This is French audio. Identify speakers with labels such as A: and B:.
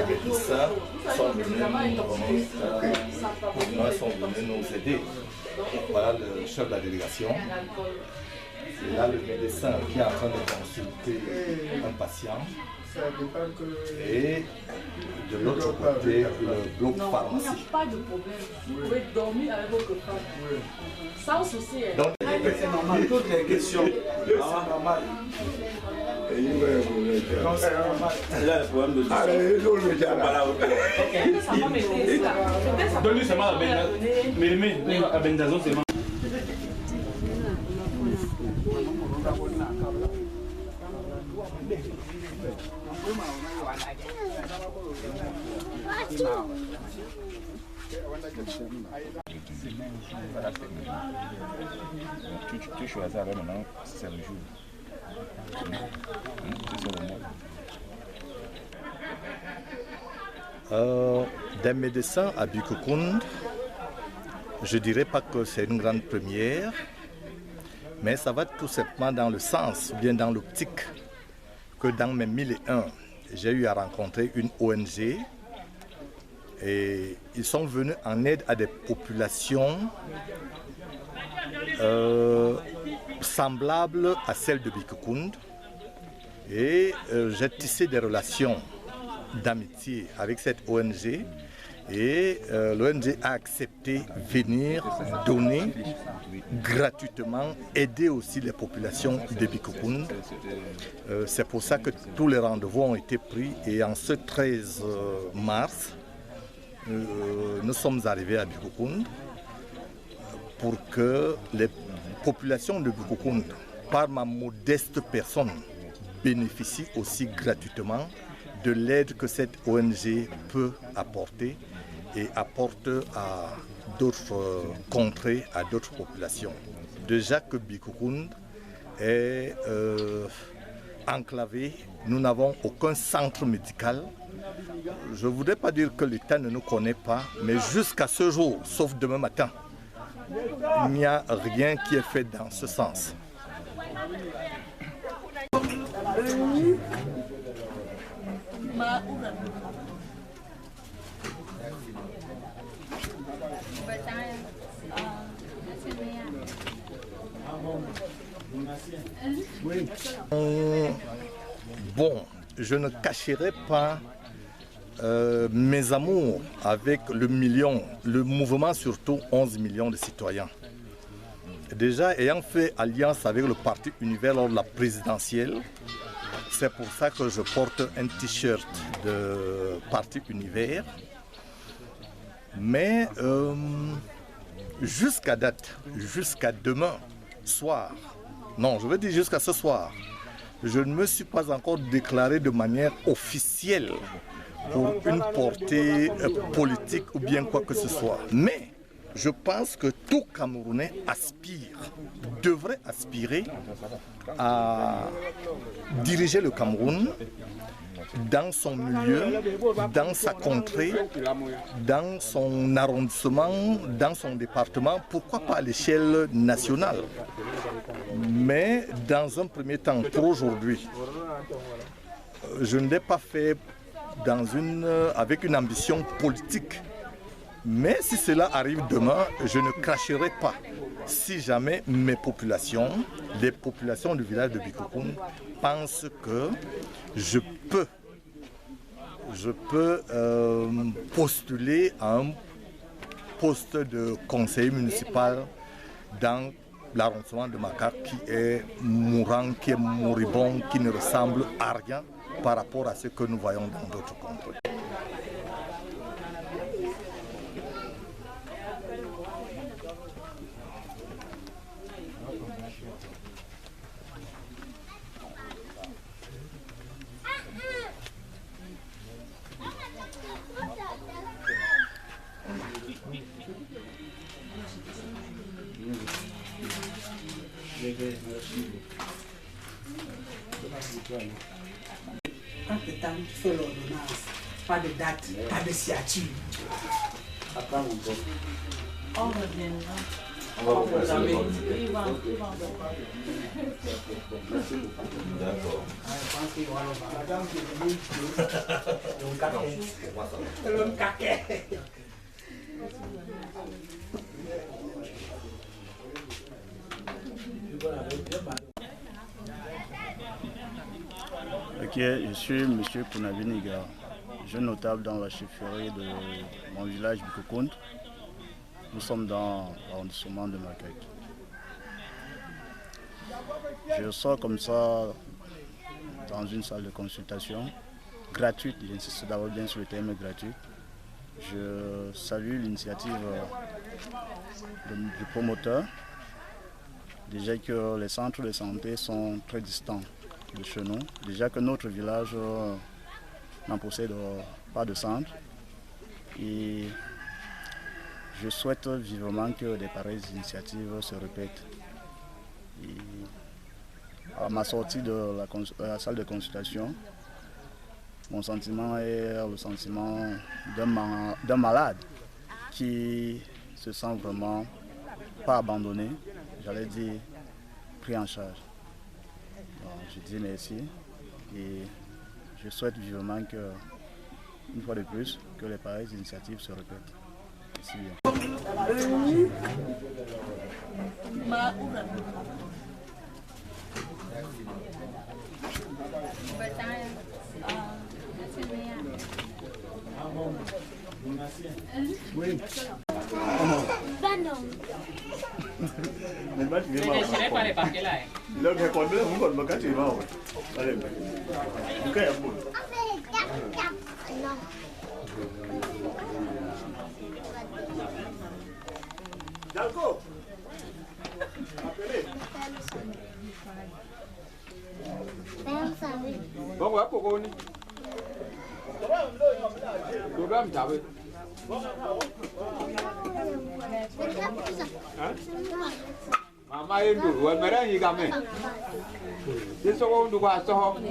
A: médecins sont venus nous aider. Voilà le chef de la délégation. Et là, le médecin qui est en train de consulter un patient. Et de l'autre côté, le bloc pharmacie.
B: Il n'y a pas de problème. Vous pouvez dormir avec votre femme. Sans souci.
A: Donc,
C: c'est normal. Toutes les questions. C'est normal. Non, c'est normal.
D: Là, le problème de
E: donne-lui seulement la benzazone seulement.
D: Tu choisis alors maintenant, c'est le jour.
A: Des médecins à Bikokound, je ne dirais pas que c'est une grande première, mais ça va tout simplement dans le sens, ou bien dans l'optique, que dans mes 1001, j'ai eu à rencontrer une ONG et ils sont venus en aide à des populations semblables à celles de Bikokound. Et j'ai tissé des relations d'amitié avec cette ONG et l'ONG a accepté venir donner gratuitement, aider aussi les populations de Bikokound. C'est pour ça que tous les rendez-vous ont été pris et en ce 13 mars, nous sommes arrivés à Bikokound pour que les populations de Bikokound, par ma modeste personne, bénéficient aussi gratuitement de l'aide que cette ONG peut apporter et apporte à d'autres contrées, à d'autres populations. Déjà que Bikokound est enclavé, nous n'avons aucun centre médical. Je ne voudrais pas dire que l'État ne nous connaît pas, mais jusqu'à ce jour, sauf demain matin, il n'y a rien qui est fait dans ce sens. Bon, je ne cacherai pas mes amours avec le mouvement surtout 11 millions de citoyens. Déjà, ayant fait alliance avec le parti Univers lors de la présidentielle, c'est pour ça que je porte un t-shirt de parti Univers. Mais jusqu'à date, jusqu'à demain soir, non, je veux dire jusqu'à ce soir, je ne me suis pas encore déclaré de manière officielle pour une portée politique ou bien quoi que ce soit. Mais je pense que tout Camerounais devrait aspirer à diriger le Cameroun dans son milieu, dans sa contrée, dans son arrondissement, dans son département, pourquoi pas à l'échelle nationale. Mais dans un premier temps, pour aujourd'hui, je ne l'ai pas fait avec une ambition politique. Mais si cela arrive demain, je ne cracherai pas. Si jamais mes populations, les populations du village de Bikokound, pensent que je peux postuler à un poste de conseiller municipal dans l'arrondissement de Makar qui est mourant, qui est moribond, qui ne ressemble à rien par rapport à ce que nous voyons dans d'autres contrées.
F: Entre temps, tu fais l'ordonnance. Pas de date, pas de signature.
C: Après mon pote.
B: On reviendra.
C: On va représenter.
B: Il va.
C: D'accord.
F: Je pense qu'il y aura le madame qui est le caquet.
G: Ok, je suis M. Kounabi Niga, jeune notable dans la chefferie de mon village Bikokound. Nous sommes dans l'arrondissement de Macaï. Je sors comme ça dans une salle de consultation gratuite, j'insiste d'abord bien sur le terme gratuit. Je salue l'initiative du promoteur. Déjà que les centres de santé sont très distants de chez nous. Déjà que notre village n'en possède pas de centre. Et je souhaite vivement que des pareilles initiatives se répètent. Et à ma sortie de la salle de consultation, mon sentiment est le sentiment d'un malade qui se sent vraiment pas abandonné, j'allais dire pris en charge. Donc, je dis merci et je souhaite vivement que, une fois de plus, que les pareilles initiatives se répètent. Merci bien.
C: Oui.
H: Mais je n'ai pas les papiers là.
C: Là, je còn nữa không còn một cái gì vào. Đây này. Cái em buồn. Jalko.
I: Bông quá cô ni. Cô đam chả vậy. Mama em đủ rồi mấy đấy gì cầm này. Thế sao không đủ qua sao không?